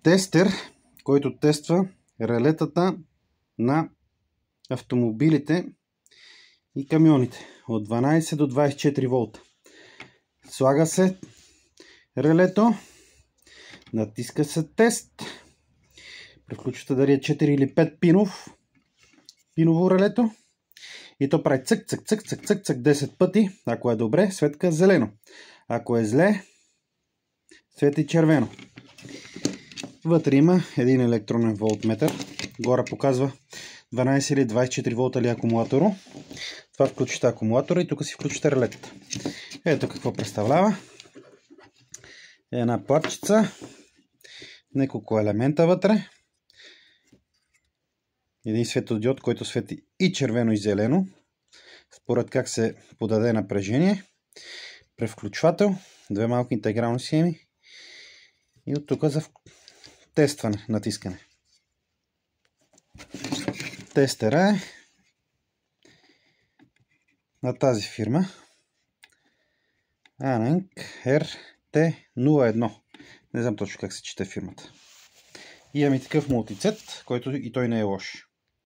тестер, който тества релетата на автомобилите и камионите от 12 до 24 волта. Слага се релето, натиска се тест, превключвате дали е 4 или 5 пиново релето и то прави цък, цък, цък, цък, цък, цък 10 пъти. Ако е добре, светка зелено. Ако е зле, свети червено. Вътре има един електронен волтметър. Горе показва 12 или 24 волта ли акумулатора. Това включите акумулатора и тук си включите релетата. Ето какво представлява. Една платчица, няколко елемента вътре. Един светодиод, който свети и червено и зелено, според как се подаде напрежение. Превключвател, две малки интегрални схеми и от тук за тестване, натискане. Тестера е на тази фирма Aneng RT01. Не знам точно как се чете фирмата. И имаме такъв мултицет, който и той не е лош.